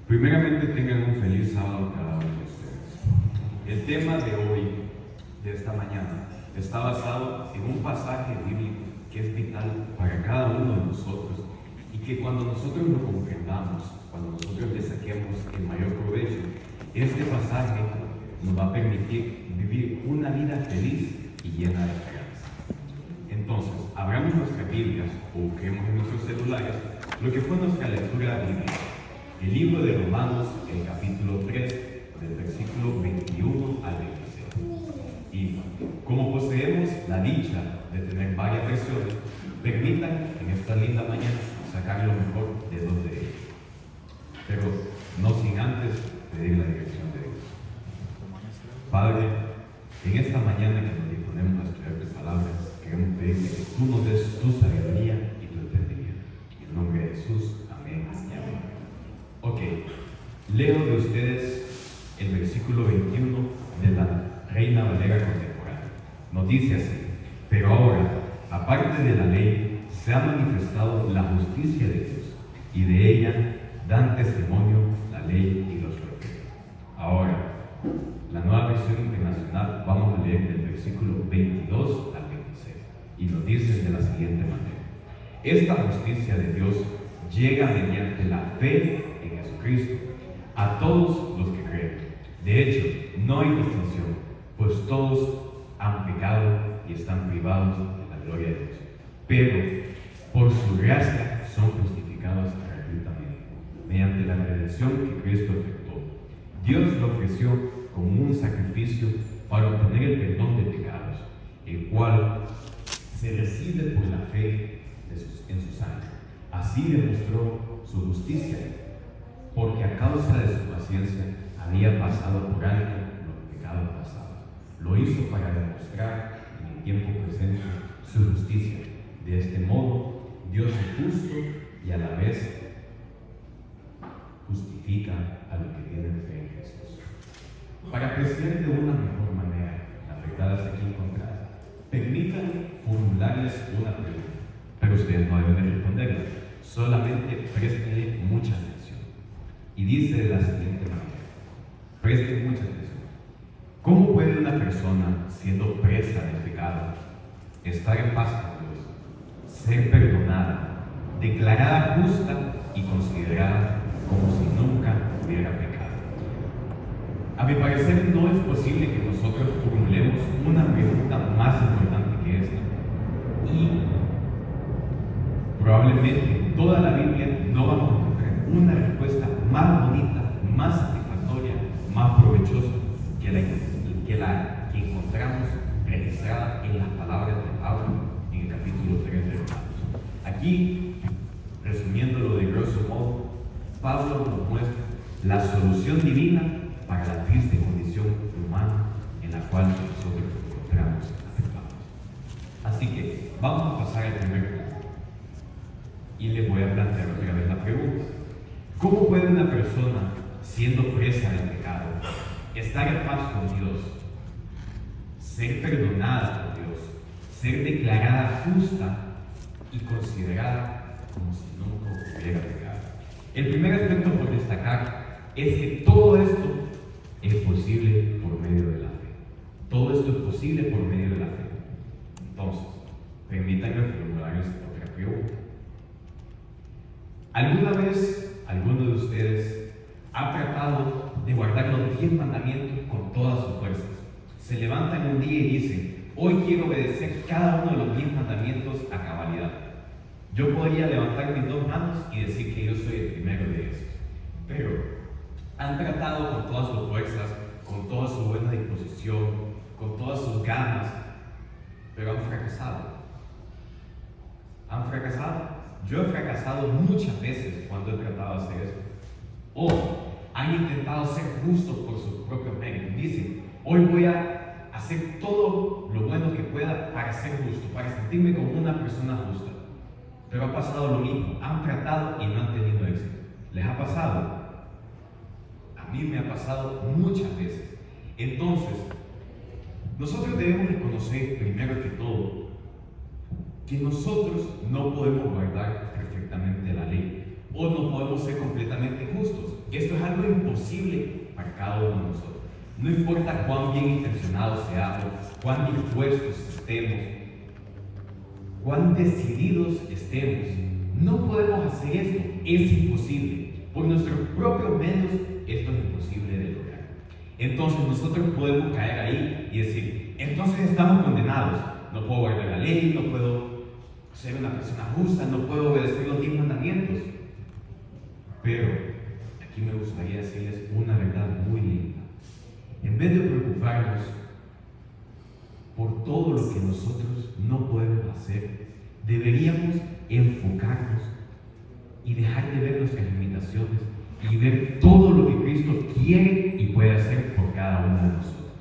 Primeramente, tengan un feliz sábado cada uno de ustedes. El tema de hoy, de esta mañana, está basado en un pasaje bíblico que es vital para cada uno de nosotros y que cuando nosotros lo comprendamos, cuando nosotros le saquemos el mayor provecho, este pasaje nos va a permitir vivir una vida feliz y llena de esperanza. Entonces, abramos nuestras Biblias o busquemos en nuestros celulares lo que fue nuestra lectura bíblica. El libro de Romanos, el capítulo 3, del versículo 21 al 26. Y como poseemos la dicha de tener varias versiones, permitan en esta linda mañana sacar lo mejor de dos de ellas. Pero no sin antes pedir la dirección de Dios. Padre, en esta mañana que nos disponemos a estudiar tus palabras, queremos pedirte que tú nos des tu sabiduría y tu entendimiento. En el nombre de Jesús, amén y amén. Ok, leo de ustedes el versículo 21 de la Reina Valera contemporánea. Nos dice así: pero ahora, aparte de la ley, se ha manifestado la justicia de Dios, y de ella dan testimonio la ley y los profetas. Ahora, la Nueva Versión Internacional, vamos a leer del versículo 22 al 26, y nos dice de la siguiente manera: esta justicia de Dios llega mediante la fe en Jesucristo a todos los que creen. De hecho, no hay distinción, pues todos han pecado y están privados de la gloria de Dios. Pero por su gracia son justificados gratuitamente, mediante la redención que Cristo efectuó. Dios lo ofreció como un sacrificio para obtener el perdón de pecados, el cual se recibe por la fe en su sangre. Así demostró su justicia, porque a causa de su paciencia había pasado por alto los pecados pasados. Lo hizo para demostrar en el tiempo presente su justicia. De este modo, Dios es justo y a la vez justifica a los que tienen fe en Jesús. Para apreciar de una mejor manera las verdades aquí encontradas, permítanme formularles una pregunta, pero ustedes no deben de responderla. Solamente prestenle mucha atención. Y dice de la siguiente manera: presten mucha atención. ¿Cómo puede una persona, siendo presa del pecado, estar en paz con Dios, ser perdonada, declarada justa y considerada como si nunca hubiera pecado? A mi parecer, no es posible que nosotros formulemos una pregunta más importante que esta. Y probablemente en toda la Biblia no vamos a encontrar una respuesta más bonita, más satisfactoria, más provechosa que la que encontramos registrada en las palabras de Pablo en el capítulo 3 de Romanos. Aquí, resumiéndolo de grosso modo, Pablo nos muestra la solución divina para la triste condición humana en la cual nosotros nos encontramos atrapados. Así que vamos a pasar al primer punto. Y les voy a plantear otra vez la pregunta: ¿cómo puede una persona, siendo presa del pecado, estar en paz con Dios, ser perdonada por Dios, ser declarada justa y considerada como si nunca hubiera pecado? El primer aspecto por destacar es que todo esto es posible por medio de la fe. Todo esto es posible por medio de la fe. Entonces, permítanme formularles otra pregunta. ¿Alguna vez alguno de ustedes ha tratado de guardar los 10 mandamientos con todas sus fuerzas? Se levantan un día y dicen: hoy quiero obedecer cada uno de los 10 mandamientos a cabalidad. Yo podría levantar mis dos manos y decir que yo soy el primero de esos. Pero han tratado con todas sus fuerzas, con toda su buena disposición, con todas sus ganas, pero han fracasado. ¿Han fracasado? Yo he fracasado muchas veces cuando he tratado de hacer eso. O han intentado ser justos por sus propios méritos. Dicen: hoy voy a hacer todo lo bueno que pueda para ser justo, para sentirme como una persona justa. Pero ha pasado lo mismo. Han tratado y no han tenido éxito. ¿Les ha pasado? A mí me ha pasado muchas veces. Entonces, nosotros debemos reconocer primero que todo que nosotros no podemos guardar perfectamente la ley, o no podemos ser completamente justos. Esto es algo imposible para cada uno de nosotros. No importa cuán bien intencionados seamos, cuán dispuestos estemos, cuán decididos estemos, no podemos hacer esto. Es imposible. Por nuestros propios medios, esto es imposible de lograr. Entonces nosotros podemos caer ahí y decir, entonces estamos condenados. No puedo guardar la ley, no puedo ser una persona justa, no puedo obedecer los 10 mandamientos. Pero aquí me gustaría decirles una verdad muy linda. En vez de preocuparnos por todo lo que nosotros no podemos hacer, deberíamos enfocarnos y dejar de ver nuestras limitaciones y ver todo lo que Cristo quiere y puede hacer por cada uno de nosotros.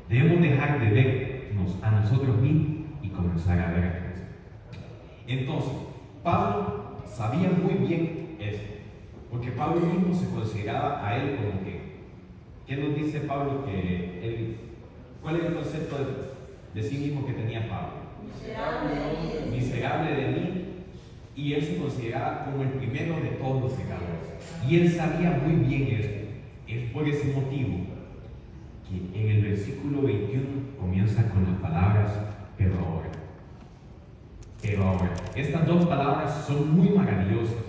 Debemos dejar de vernos a nosotros mismos y comenzar a ver a Cristo. Entonces, Pablo sabía muy bien esto, porque Pablo mismo se consideraba a él como que, ¿qué nos dice Pablo? ¿Cuál es el concepto de sí mismo que tenía Pablo? Miserable de mí. Y él se consideraba como el primero de todos los pecadores. Y él sabía muy bien esto. Es por ese motivo que en el versículo 21 comienza con las palabras, pero ahora. Pero ahora. Estas dos palabras son muy maravillosas.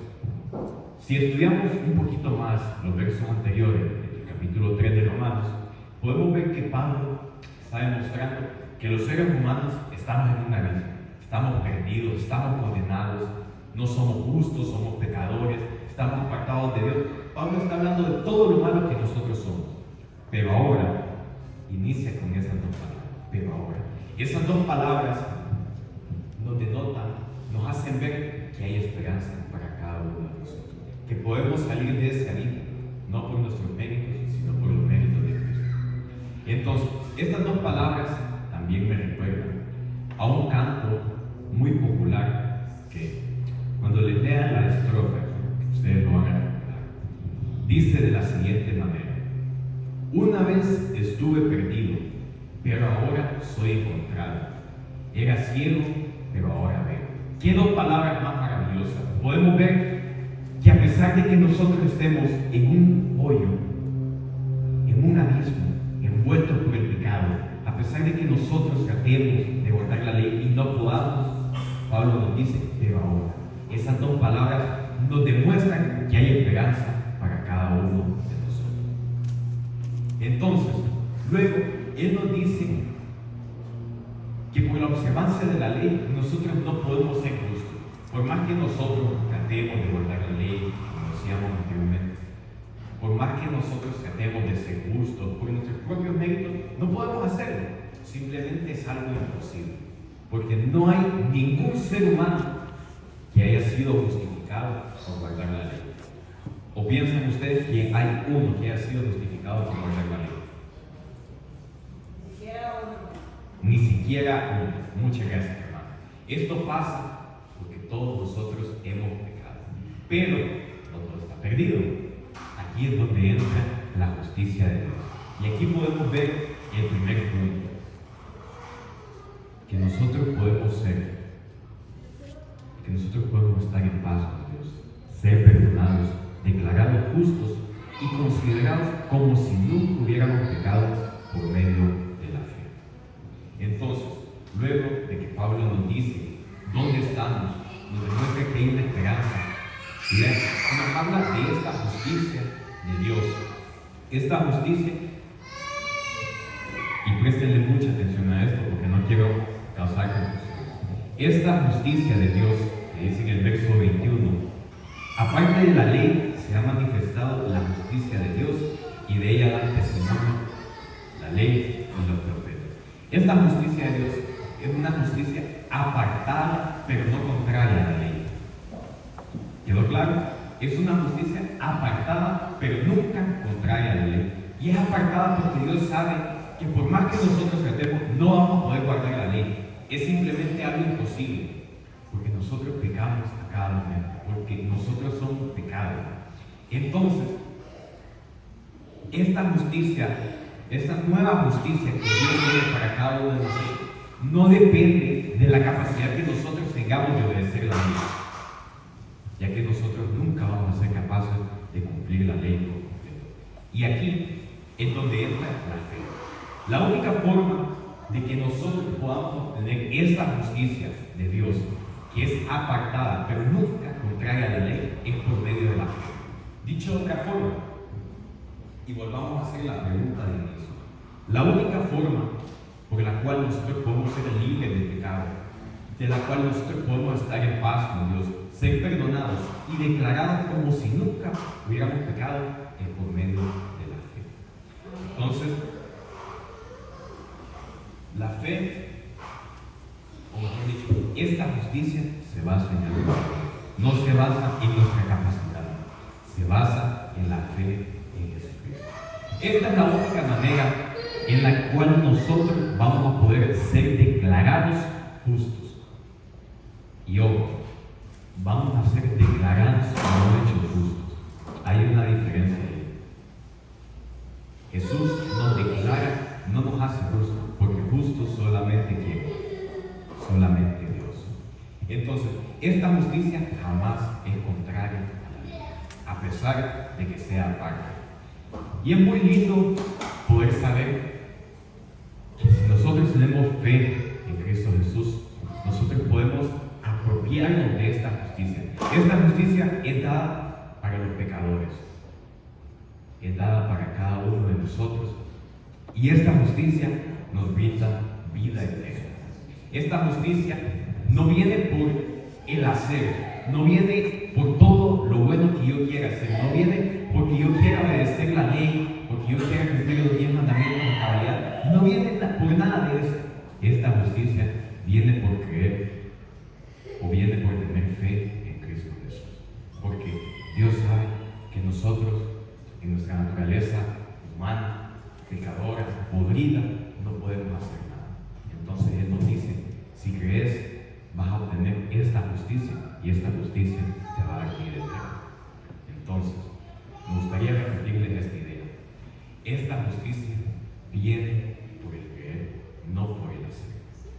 Si estudiamos un poquito más los versos anteriores del capítulo 3 de Romanos, podemos ver que Pablo está demostrando que los seres humanos estamos en un abismo, estamos perdidos, estamos condenados, no somos justos, somos pecadores, estamos apartados de Dios. Pablo está hablando de todo lo malo que nosotros somos. Pero ahora, inicia con esas dos palabras. Pero ahora. Esas dos palabras nos denotan, nos hacen ver que hay esperanza para cada uno de nosotros. Que podemos salir de ese abismo, no por nuestros méritos, sino por los méritos de Cristo. Entonces, estas dos palabras también me recuerdan a un canto muy popular que cuando les lean la estrofa, ustedes lo van a recordar. Dice de la siguiente manera: una vez estuve perdido, pero ahora soy encontrado. Era ciego, pero ahora veo. ¿Qué dos palabras más maravillosas? Podemos ver que a pesar de que nosotros estemos en un hoyo, en un abismo, envueltos por el pecado, a pesar de que nosotros tratemos de guardar la ley y no podamos, Pablo nos dice, pero ahora. Esas dos palabras nos demuestran que hay esperanza para cada uno de nosotros. Entonces, luego, él nos dice que por la observancia de la ley, nosotros no podemos ser justos. Por más que nosotros tratemos de guardar la ley, como decíamos anteriormente, por más que nosotros tratemos de ser justos por nuestros propios méritos, no podemos hacerlo. Simplemente es algo imposible. Porque no hay ningún ser humano que haya sido justificado por guardar la ley. ¿O piensan ustedes que hay uno que haya sido justificado por guardar la ley? Ni siquiera uno. Muchas gracias, hermano. Esto pasa porque todos nosotros hemos pecado. Pero no todo está perdido. Aquí es donde entra la justicia de Dios. Y aquí podemos ver el primer punto. Que nosotros podemos ser, que nosotros podemos estar en paz con Dios, ser perdonados, declarados justos y considerados como si nunca hubiéramos pecado por medio de la fe. Entonces, luego de que Pablo nos dice dónde estamos, nos demuestra que hay una esperanza, nos habla de esta justicia de Dios. Esta justicia, y préstenle mucha atención a esto porque no quiero causar confusión. Esta justicia de Dios, que dice en el verso 21, aparte de la ley se ha manifestado la justicia de Dios y de ella dan testimonio la ley y los profetas. Esta justicia de Dios es una justicia apartada pero no contraria a la ley. ¿Quedó claro? Es una justicia apartada pero nunca contraria a la ley. Y es apartada porque Dios sabe que por más que nosotros tratemos, no vamos a poder guardar la ley. Es simplemente algo imposible, porque nosotros pecamos a cada momento, porque nosotros somos pecados. Entonces, esta justicia, esta nueva justicia que Dios tiene para cada uno de nosotros, no depende de la capacidad que nosotros tengamos de obedecer la ley, ya que nosotros nunca vamos a ser capaces de cumplir la ley por completo. Y aquí es donde entra la fe. La única forma de que nosotros podamos obtener esta justicia de Dios, que es apartada, pero nunca contraria a la ley, es por medio de la fe. Dicho de otra forma, y volvamos a hacer la pregunta de inicio, la única forma por la cual nosotros podemos ser libres del pecado, de la cual nosotros podemos estar en paz con Dios, ser perdonados y declarados como si nunca hubiéramos pecado, es por medio de la fe. Entonces, la fe, como he dicho, esta justicia se basa en el amor. No se basa en nuestra capacidad, se basa en la fe en Jesucristo. Esta es la única manera en la cual nosotros vamos a poder ser declarados justos. Y ojo, vamos a ser declarados no hechos justos. Hay una diferencia ahí. Jesús nos declara, no nos hace justos, porque justo solamente ¿quién? Solamente Dios. Entonces, esta justicia jamás es contraria a la ley, a pesar de que sea aparte. Y es muy lindo poder saber que si nosotros tenemos fe en Cristo Jesús, nosotros podemos apropiarnos de esta justicia. Esta justicia es dada para los pecadores, es dada para cada uno de nosotros, y esta justicia nos brinda vida eterna. Esta justicia no viene por el hacer, no viene por todo lo bueno que yo quiera hacer, no viene porque yo quiera obedecer la ley, porque yo quiera cumplir los 10 mandamientos con cabalidad, no viene por nada de eso. Esta justicia viene por creer o viene por tener fe en Cristo Jesús, porque Dios sabe que nosotros, en nuestra naturaleza humana, pecadora, podrida, no podemos hacer nada. Entonces Él nos dice, si crees, vas a obtener esta justicia, y esta justicia te va a dar vida eterna. Entonces, me gustaría repetirles esta idea. Esta justicia viene por el creer, no por el hacer.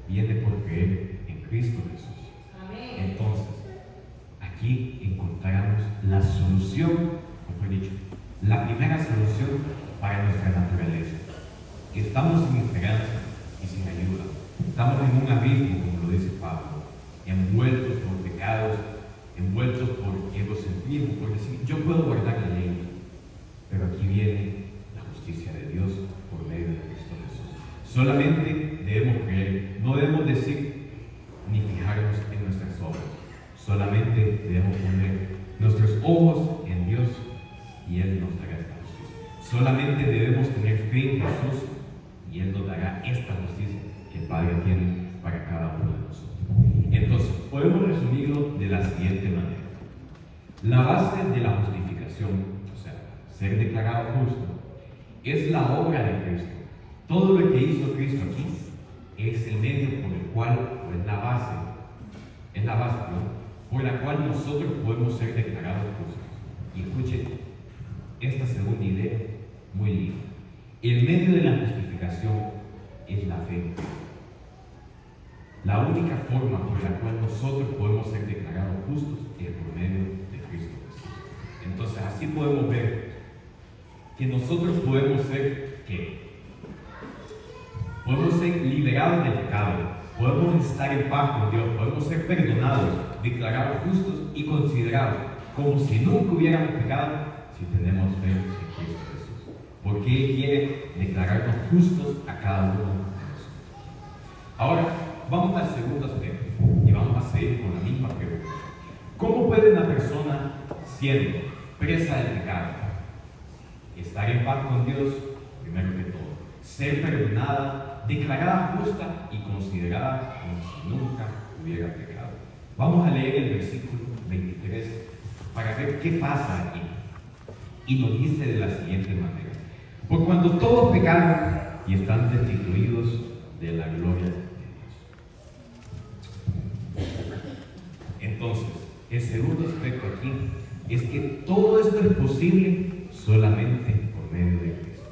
Viene por creer en Cristo Jesús. Amén. Entonces, aquí encontramos la solución, como he dicho, la primera solución para nuestra naturaleza. Estamos sin esperanza y sin ayuda. Estamos en un abismo, como lo dice Pablo, envueltos por pecados, envueltos por egocentrismo, por decir, yo puedo guardar la ley, pero aquí viene la justicia de Dios por medio de Cristo Jesús. Solamente debemos creer, no debemos decir ni fijarnos en nuestras obras, solamente debemos poner nuestros ojos en Dios y Él nos dará esta justicia. Solamente debemos tener fe en Jesús y Él nos dará esta justicia que el Padre tiene para cada uno de nosotros. Entonces, podemos resumirlo de la siguiente manera. La base de la justificación, o sea, ser declarado justo, es la obra de Cristo. Todo lo que hizo Cristo aquí es el medio por el cual, o es la base, por la cual nosotros podemos ser declarados justos. Y escuchen esta segunda idea, muy linda. El medio de la justificación es la fe en Cristo. La única forma por la cual nosotros podemos ser declarados justos es por medio de Cristo Jesús. Entonces, así podemos ver que nosotros podemos ser, ¿qué? Podemos ser liberados del pecado, podemos estar en paz con Dios, podemos ser perdonados, declarados justos y considerados como si nunca hubiéramos pecado si tenemos fe en Cristo Jesús. Porque Él quiere declararnos justos a cada uno de nosotros. Ahora, vamos al segundo aspecto y vamos a seguir con la misma pregunta. ¿Cómo puede una persona, siendo presa del pecado, estar en paz con Dios, primero que todo, ser perdonada, declarada justa y considerada como si nunca hubiera pecado? Vamos a leer el versículo 23 para ver qué pasa aquí. Y nos dice de la siguiente manera: por cuando todos pecaron y están destituidos de la gloria de Dios. Entonces, el segundo aspecto aquí es que todo esto es posible solamente por medio de Cristo.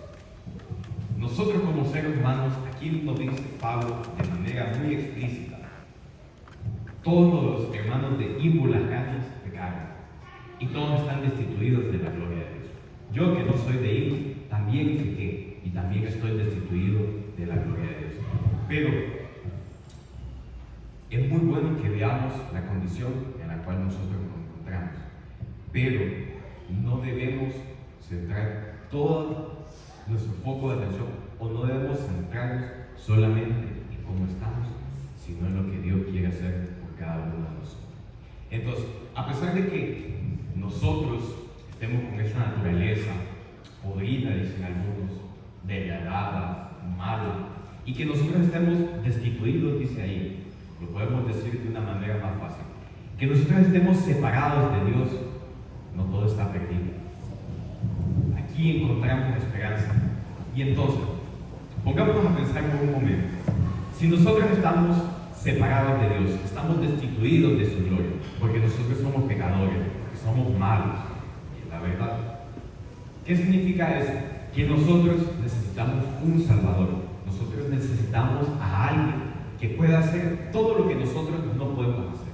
Nosotros como seres humanos, aquí nos dice Pablo de manera muy explícita, todos los hermanos de ambas carnes pecaron y todos están destituidos de la gloria de Dios. Yo que no soy de ellos, también pequé y también estoy destituido de la gloria de Dios. Pero es muy bueno que veamos la condición en la cual nosotros nos encontramos, pero no debemos centrar todo nuestro foco de atención, o no debemos centrarnos solamente en cómo estamos, sino en lo que Dios quiere hacer por cada uno de nosotros. Entonces, a pesar de que nosotros estemos con esa naturaleza podrida, dicen algunos, degradada, mala, y que nosotros estemos destituidos, dice ahí, lo podemos decir de una manera más fácil, que nosotros estemos separados de Dios, no todo está perdido. Aquí encontramos esperanza. Y entonces, pongámonos a pensar por un momento. Si nosotros estamos separados de Dios, estamos destituidos de su gloria, porque nosotros somos pecadores, porque somos malos, la verdad, ¿qué significa eso? Que nosotros necesitamos un Salvador. Nosotros necesitamos a alguien que pueda hacer todo lo que nosotros no podemos hacer.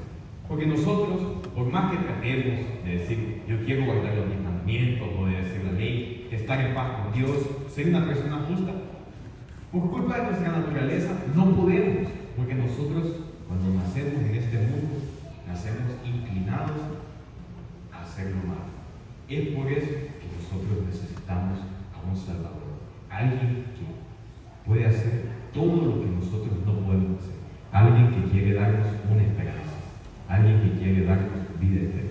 Porque nosotros, por más que tratemos de decir, yo quiero guardar los mandamientos, o de decir la ley, estar en paz con Dios, ser una persona justa, por culpa de nuestra naturaleza no podemos, porque nosotros cuando nacemos en este mundo, nacemos inclinados a hacer lo malo. Es por eso que nosotros necesitamos a un Salvador, alguien que puede hacer todo lo que nosotros no podemos hacer, alguien que quiere darnos una esperanza, alguien que quiere darnos vida eterna.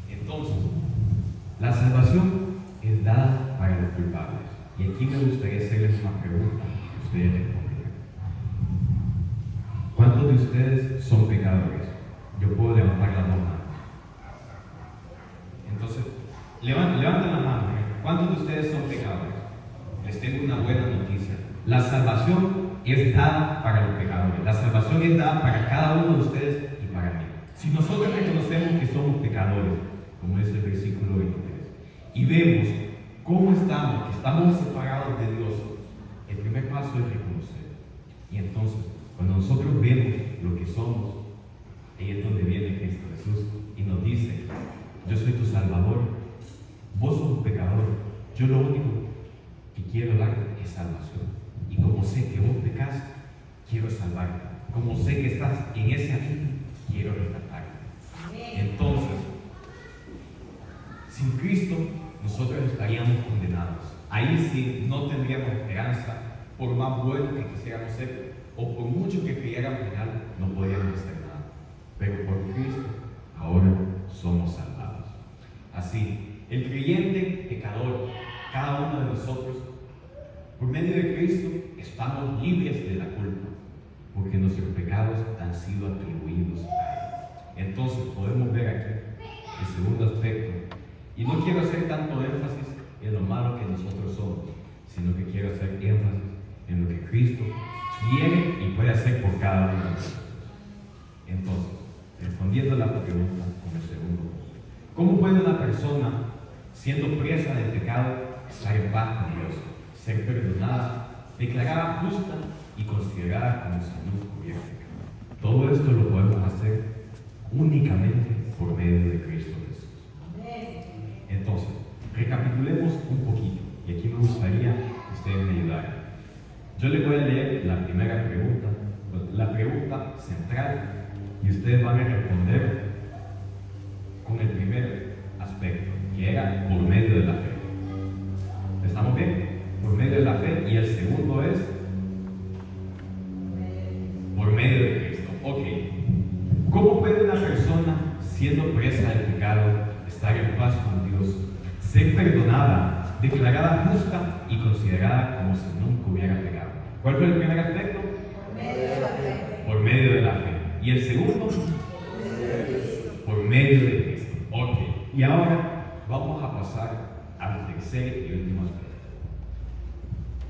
Entonces, la salvación es dada para los culpables. Y aquí me gustaría hacerles una pregunta que ustedes responderán. ¿Cuántos de ustedes son pecadores? Yo puedo levantar las dos manos. Entonces, levanten las manos. ¿Cuántos de ustedes son pecadores? Les tengo una buena noticia. La salvación es dada para los pecadores. La salvación es dada para cada uno de ustedes y para mí. Si nosotros reconocemos que somos pecadores, como es el versículo 23, y vemos cómo estamos, que estamos separados de Dios, el primer paso es reconocer. Y entonces, cuando nosotros vemos lo que somos, ahí es donde viene Cristo Jesús y nos dice, yo soy tu Salvador, vos sos un pecador, yo lo único que quiero dar es salvación. Y como sé que vos pecás, quiero salvarte. Como sé que estás en ese abismo, quiero rescatarte. Entonces, sin Cristo, nosotros estaríamos condenados. Ahí sí no tendríamos esperanza, por más bueno que quisiéramos ser, o por mucho que creyéramos en algo, no podríamos hacer nada. Pero por Cristo, ahora somos salvados. Así, el creyente pecador, cada uno de nosotros, por medio de Cristo, estamos libres de la culpa, porque nuestros pecados han sido atribuidos a Él. Entonces, podemos ver aquí el segundo aspecto. Y no quiero hacer tanto énfasis en lo malo que nosotros somos, sino que quiero hacer énfasis en lo que Cristo quiere y puede hacer por cada uno de nosotros. Entonces, respondiendo a la pregunta con el segundo punto, ¿cómo puede una persona, siendo presa del pecado, estar en paz con Dios, ser perdonada, declarada justa y considerada como si no hubiera pecado? Todo esto lo podemos hacer únicamente por medio de Cristo Jesús. Entonces, recapitulemos un poquito, y aquí me gustaría que ustedes me ayudaran. Yo les voy a leer la primera pregunta, la pregunta central, y ustedes van a responder con el primer aspecto, que era por medio de la fe. ¿Estamos bien? Por medio de la fe, y el segundo es por medio de Cristo. Ok. ¿Cómo puede una persona, siendo presa del pecado, estar en paz con Dios, ser perdonada, declarada justa y considerada como si nunca hubiera pecado? ¿Cuál fue el primer aspecto? Por medio de la fe. Por medio de la fe. ¿Y el segundo? Por medio de Cristo. Ok. Y ahora vamos a pasar al tercer y último aspecto.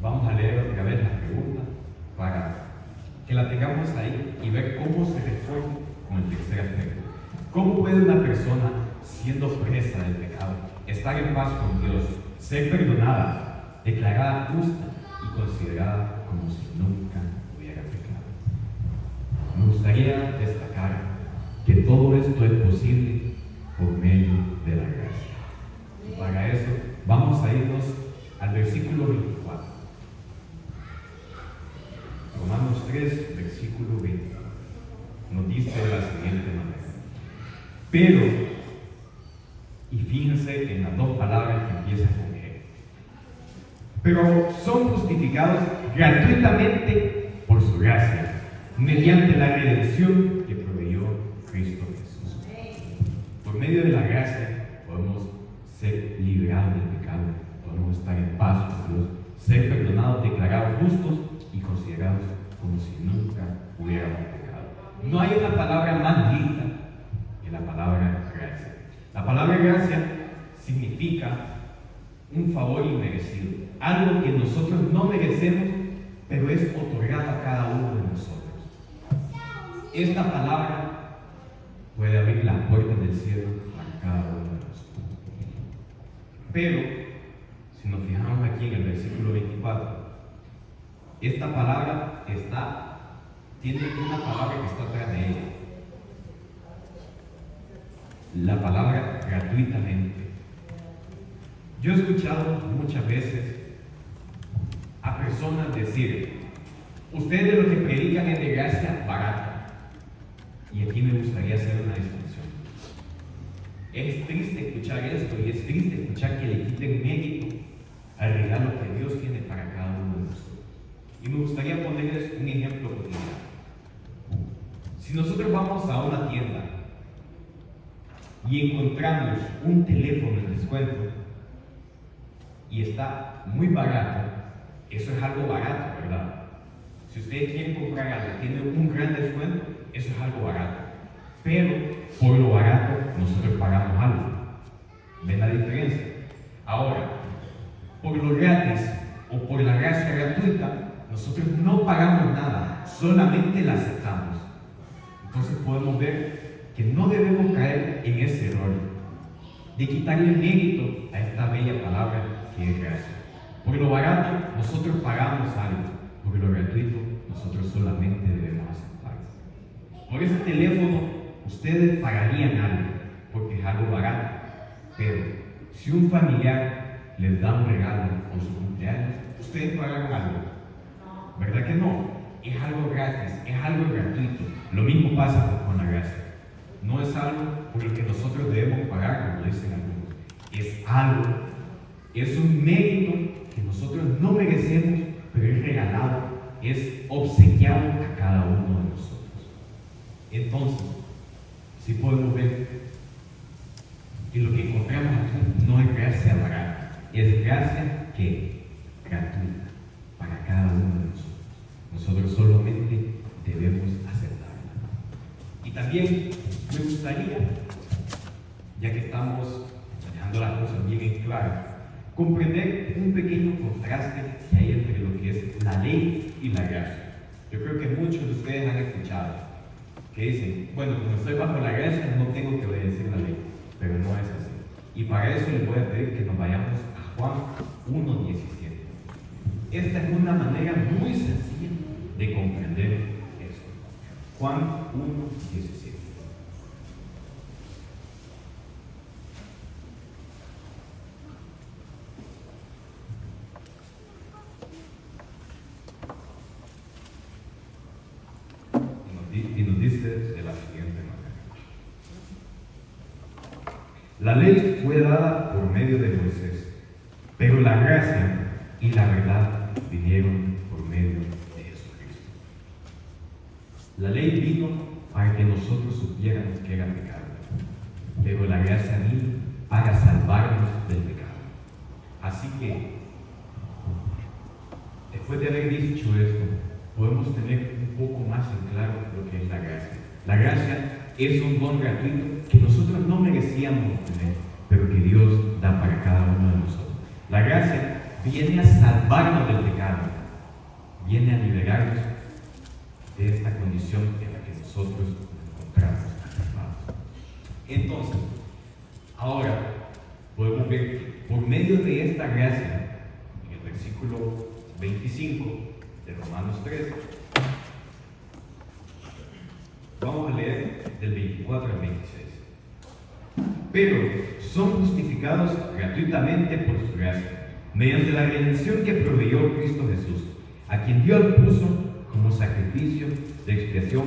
Vamos a leer otra vez la pregunta para que la tengamos ahí y ver cómo se responde con el tercer aspecto. ¿Cómo puede una persona, siendo presa del pecado, estar en paz con Dios, ser perdonada, declarada justa y considerada como si nunca hubiera pecado? Me gustaría destacar que todo esto es posible por medio de la gracia. Y para eso vamos a irnos al versículo 24. Romanos 3, versículo 20. Nos dice de la siguiente manera. Pero, y fíjense en las dos palabras que empiezan con G. Pero son justificados gratuitamente por su gracia, mediante la redención que proveyó Cristo Jesús. Por medio de la gracia podemos ser liberados del pecado, podemos estar en paz con Dios, ser perdonados, declarados justos y considerados como si nunca hubiéramos pecado. No hay una palabra más linda que la palabra gracia. La palabra gracia significa un favor inmerecido, algo que nosotros no merecemos, pero es otorgado a cada uno de nosotros. Esta palabra puede abrir las puertas del cielo para cada uno de nosotros. Pero, si nos fijamos aquí en el versículo 24, esta palabra tiene una palabra que está atrás de ella. La palabra gratuitamente. Yo he escuchado muchas veces a personas decir: ustedes lo que predican es de gracia barata. Y aquí me gustaría hacer una distinción. Es triste escuchar esto y es triste escuchar que le quiten mérito al regalo que Dios tiene para cada uno de nosotros. Y me gustaría ponerles un ejemplo cotidiano. Si nosotros vamos a una tienda y encontramos un teléfono en descuento y está muy barato, eso es algo barato, ¿verdad? Si ustedes quieren comprar algo y tiene un gran descuento, eso es algo barato. Pero por lo barato nosotros pagamos algo. ¿Ven la diferencia? Ahora, por lo gratis o por la gracia gratuita, nosotros no pagamos nada, solamente la aceptamos. Entonces podemos ver que no debemos caer en ese error de quitarle mérito a esta bella palabra que es gracia. Por lo barato nosotros pagamos algo, por lo gratuito nosotros solamente debemos aceptar. Por ese teléfono ustedes pagarían algo porque es algo barato, pero si un familiar les da un regalo por su cumpleaños, ustedes pagan algo. ¿Verdad que no? Es algo gratis, es algo gratuito. Lo mismo pasa con la gracia. No es algo por lo que nosotros debemos pagar, como dicen algunos. Es algo, es un mérito que nosotros no merecemos, pero es regalado, es obsequiado a cada uno de nosotros. Entonces, si podemos ver que lo que encontramos aquí no es gracia barata, es gracia que gratuita para cada uno de nosotros. Nosotros solamente debemos aceptarla. Y también me gustaría, ya que estamos dejando las cosas bien en claro, comprender un pequeño contraste que hay entre lo que es la ley y la gracia. Yo creo que muchos de ustedes han escuchado que dicen: bueno, como estoy bajo la gracia, no tengo que obedecer la ley. Pero no es así. Y para eso les voy a pedir que nos vayamos a Juan 1:17. Esta es una manera muy sencilla de comprender esto. Juan 1:17. Y nos dice de la siguiente manera: la ley fue dada por medio de Moisés, pero la gracia y la verdad vinieron por medio de Jesucristo. La ley vino para que nosotros supiéramos que era pecado, pero la gracia vino para salvarnos del pecado. Así que, después de haber dicho esto, podemos tener un poco más en claro lo que es la gracia. La gracia es un don gratuito que nosotros no merecíamos obtener, pero que Dios da para cada uno de nosotros. La gracia viene a salvarnos del pecado, viene a liberarnos de esta condición en la que nosotros nos encontramos atrapados. Entonces, ahora podemos ver que por medio de esta gracia, en el versículo 25 de Romanos 3, vamos a leer del 24 al 26. pero son justificados gratuitamente por su gracia, mediante la redención que proveyó Cristo Jesús, a quien Dios puso como sacrificio de expiación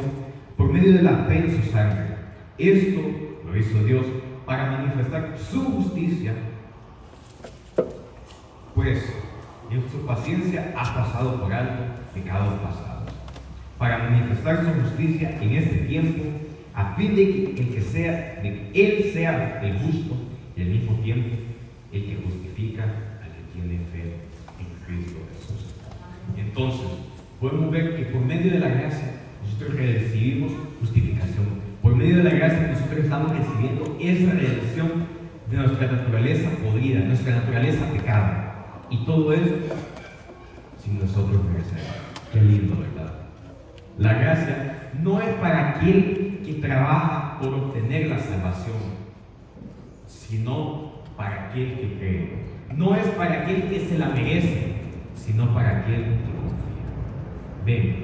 por medio de la fe en su sangre. Esto lo hizo Dios para manifestar su justicia, pues en su paciencia ha pasado por alto pecados pasados, para manifestar su justicia en este tiempo, a fin de que Él sea el justo y al mismo tiempo el que justifica al que tiene fe en Cristo Jesús. Entonces, podemos ver que por medio de la gracia nosotros recibimos justificación. Por medio de la gracia nosotros estamos recibiendo esa redención de nuestra naturaleza podrida, nuestra naturaleza pecada. Y todo eso sin nosotros merecer. Qué lindo, ¿verdad? La gracia no es para aquel que trabaja por obtener la salvación, sino para aquel que cree. No es para aquel que se la merece, sino para aquel que confía. Ven,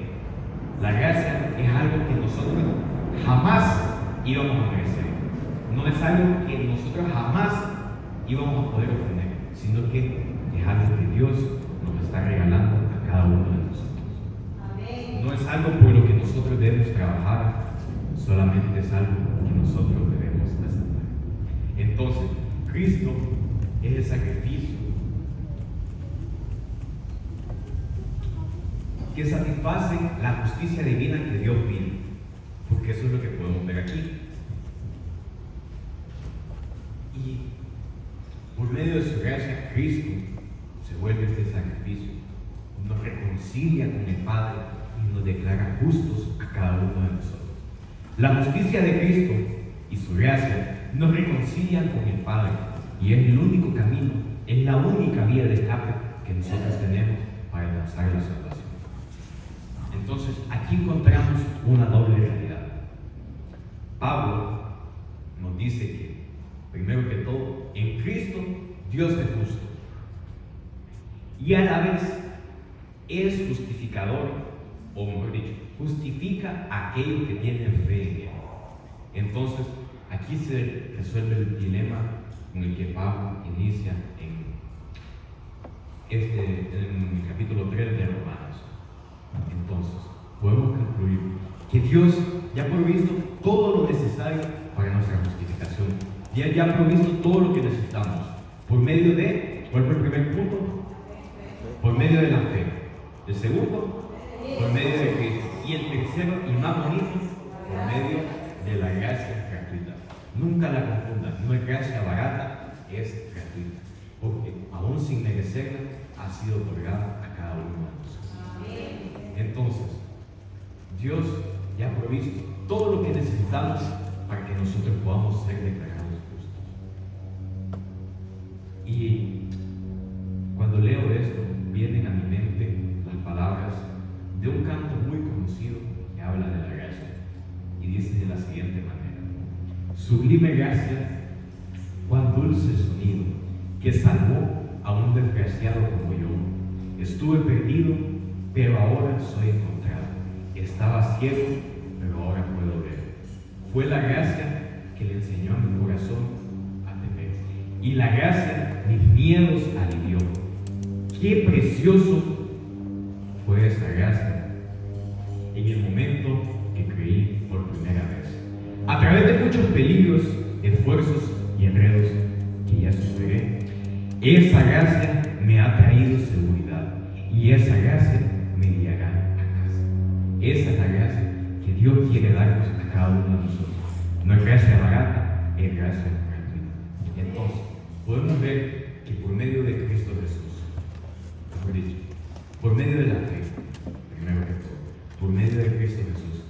la gracia es algo que nosotros jamás íbamos a merecer. No es algo que nosotros jamás íbamos a poder obtener, sino que es algo que Dios nos está regalando a cada uno de nosotros. Amén. No es algo por lo que nosotros debemos trabajar, solamente es algo que nosotros debemos aceptar. Entonces, Cristo es el sacrificio que satisface la justicia divina que Dios pide, porque eso es lo que podemos ver aquí. Y por medio de su gracia, Cristo se vuelve este sacrificio, nos reconcilia con el Padre y nos declara justos a cada uno de nosotros. La justicia de Cristo y su gracia nos reconcilian con el Padre, y es el único camino, es la única vía de escape que nosotros tenemos para alcanzar la salvación. Entonces, aquí encontramos una doble realidad. Pablo nos dice que, primero que todo, en Cristo Dios es justo y a la vez es justificador, o mejor dicho, justifica a aquellos que tienen fe en Él. Entonces, aquí se resuelve el dilema con el que Pablo inicia en el capítulo 3 de Romanos. Entonces, podemos concluir que Dios ya ha provisto todo lo necesario para nuestra justificación. Ya ha provisto todo lo que necesitamos. Por medio de, ¿cuál fue el primer punto? Por medio de la fe. El segundo, por medio de Cristo. Y el tercero, y más bonito, por medio de la gracia gratuita. Nunca la confundan, no es gracia barata, es gratuita. Porque aún sin merecerla, ha sido otorgada a cada uno de nosotros. Entonces, Dios ya ha provisto todo lo que necesitamos para que nosotros podamos ser declarados justos. Y cuando leo esto, vienen a mi mente las palabras de un canto muy conocido que habla de la gracia y dice de la siguiente manera: sublime gracia, cuán dulce sonido, que salvó a un desgraciado como yo. Estuve perdido, pero ahora soy encontrado. Estaba ciego, pero ahora puedo ver. Fue la gracia que le enseñó a mi corazón a temer, y la gracia mis miedos alivió. Qué precioso fue esa gracia en el momento que creí por primera vez. A través de muchos peligros, esfuerzos y enredos que ya superé, esa gracia me ha traído seguridad, y esa gracia me guiará a casa. Esa es la gracia que Dios quiere darnos a cada uno de nosotros. No es gracia barata, es gracia gratuita. Entonces, podemos ver que por medio de Cristo Jesús, mejor dicho, por medio de la fe, primero que todo, por medio de Cristo Jesús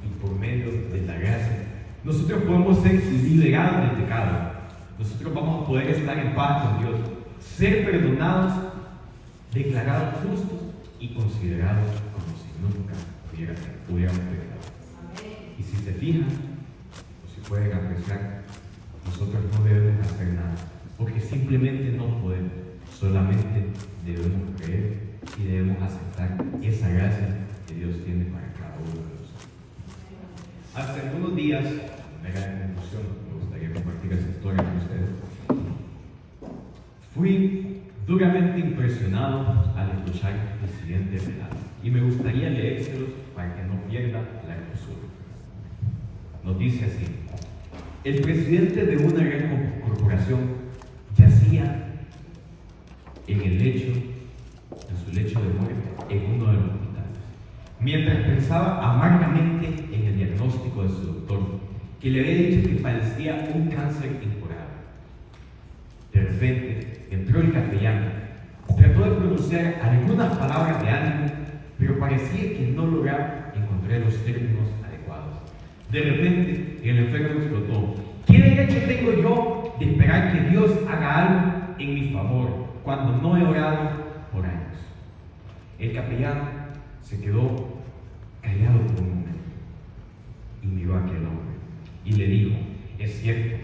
y por medio de la gracia, nosotros podemos ser liberados del pecado. Nosotros vamos a poder estar en paz con Dios, ser perdonados, declarados justos y considerados como si nunca hubiéramos pecado. Y si se fijan, o si pueden apreciar, nosotros no debemos hacer nada, porque simplemente no podemos, solamente debemos creer y debemos aceptar esa gracia que Dios tiene para cada uno de nosotros. Hace algunos días, en la conclusión, me gustaría compartir compartir esa historia con ustedes. Fui duramente impresionado al escuchar el siguiente relato y me gustaría leérselos para que no pierda la hermosura. Nos dice así: el presidente de una gran corporación yacía en su lecho de muerte en uno de los hospitales, mientras pensaba amargamente en el diagnóstico de su doctor, que le había dicho que padecía un cáncer incurable. De repente entró el capellán, trató de pronunciar algunas palabras de ánimo, pero parecía que no lograba encontrar los términos adecuados. De repente el enfermo explotó: ¿qué derecho tengo yo de esperar que Dios haga algo en mi favor cuando no he orado por años? El capellán se quedó callado por un momento y miró a aquel hombre y le dijo: es cierto,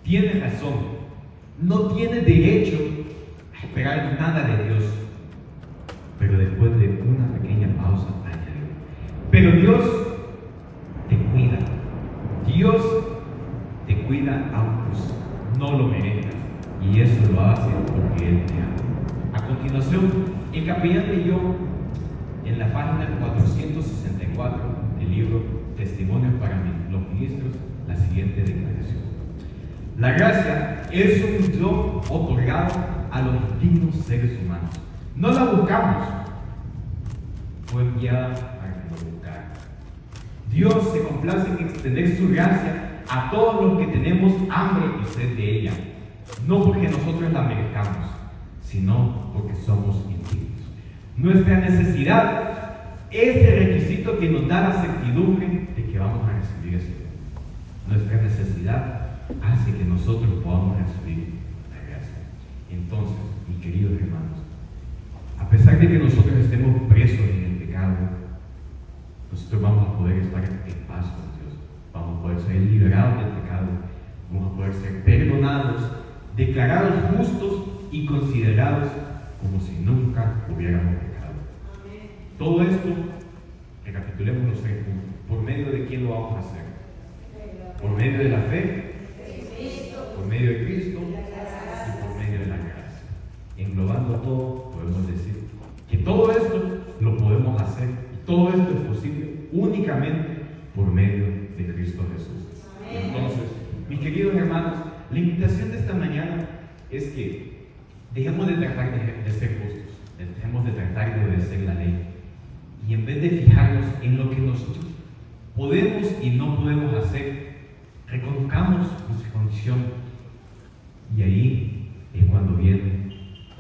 tienes razón, no tienes derecho a esperar nada de Dios. Pero después de una pequeña pausa añadió: pero Dios te cuida. Dios te cuida aunque no lo merezcas, y eso lo hace porque Él te ama. A continuación, el capellán leyó en la página 464 del libro Testimonios para los Ministros la siguiente declaración: la gracia es un don otorgado a los dignos seres humanos. No la buscamos, fue enviada para que lo buscaran. Dios se complace en extender su gracia a todos los que tenemos hambre y sed de ella, no porque nosotros la merezcamos, sino porque somos indignos. Nuestra necesidad es el requisito que nos da la certidumbre de que vamos a recibir ese don. Nuestra necesidad hace que nosotros podamos recibir la gracia. Entonces, mis queridos hermanos, a pesar de que nosotros estemos presos en el pecado, nosotros vamos a poder estar en paz con Dios. Vamos a poder ser liberados del pecado. Vamos a poder ser perdonados, declarados justos y considerados como si nunca hubiéramos pecado. Amén. Todo esto, recapitulemos los 3 puntos. ¿Por medio de quién lo vamos a hacer? Por medio de la fe, por medio de Cristo y por medio de la gracia. Englobando todo, podemos decir que todo esto lo podemos hacer y todo esto es posible únicamente por medio de Cristo Jesús. Entonces, mis queridos hermanos, la invitación de esta mañana es que dejemos de tratar de ser justos, dejemos de tratar de obedecer la ley, y en vez de fijarnos en lo que nosotros podemos y no podemos hacer, reconozcamos nuestra condición, y ahí es cuando viene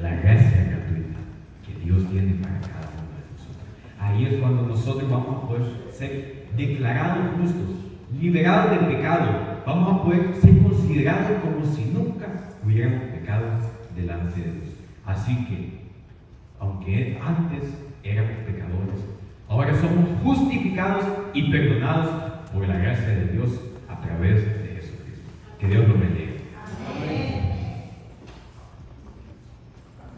la gracia gratuita que Dios tiene para cada uno de nosotros. Ahí es cuando nosotros vamos a poder ser declarados justos, liberados del pecado, vamos a poder ser considerados como si nunca hubiéramos pecado delante de Dios. Así que, aunque antes éramos pecadores, ahora somos justificados y perdonados por la gracia de Dios a través de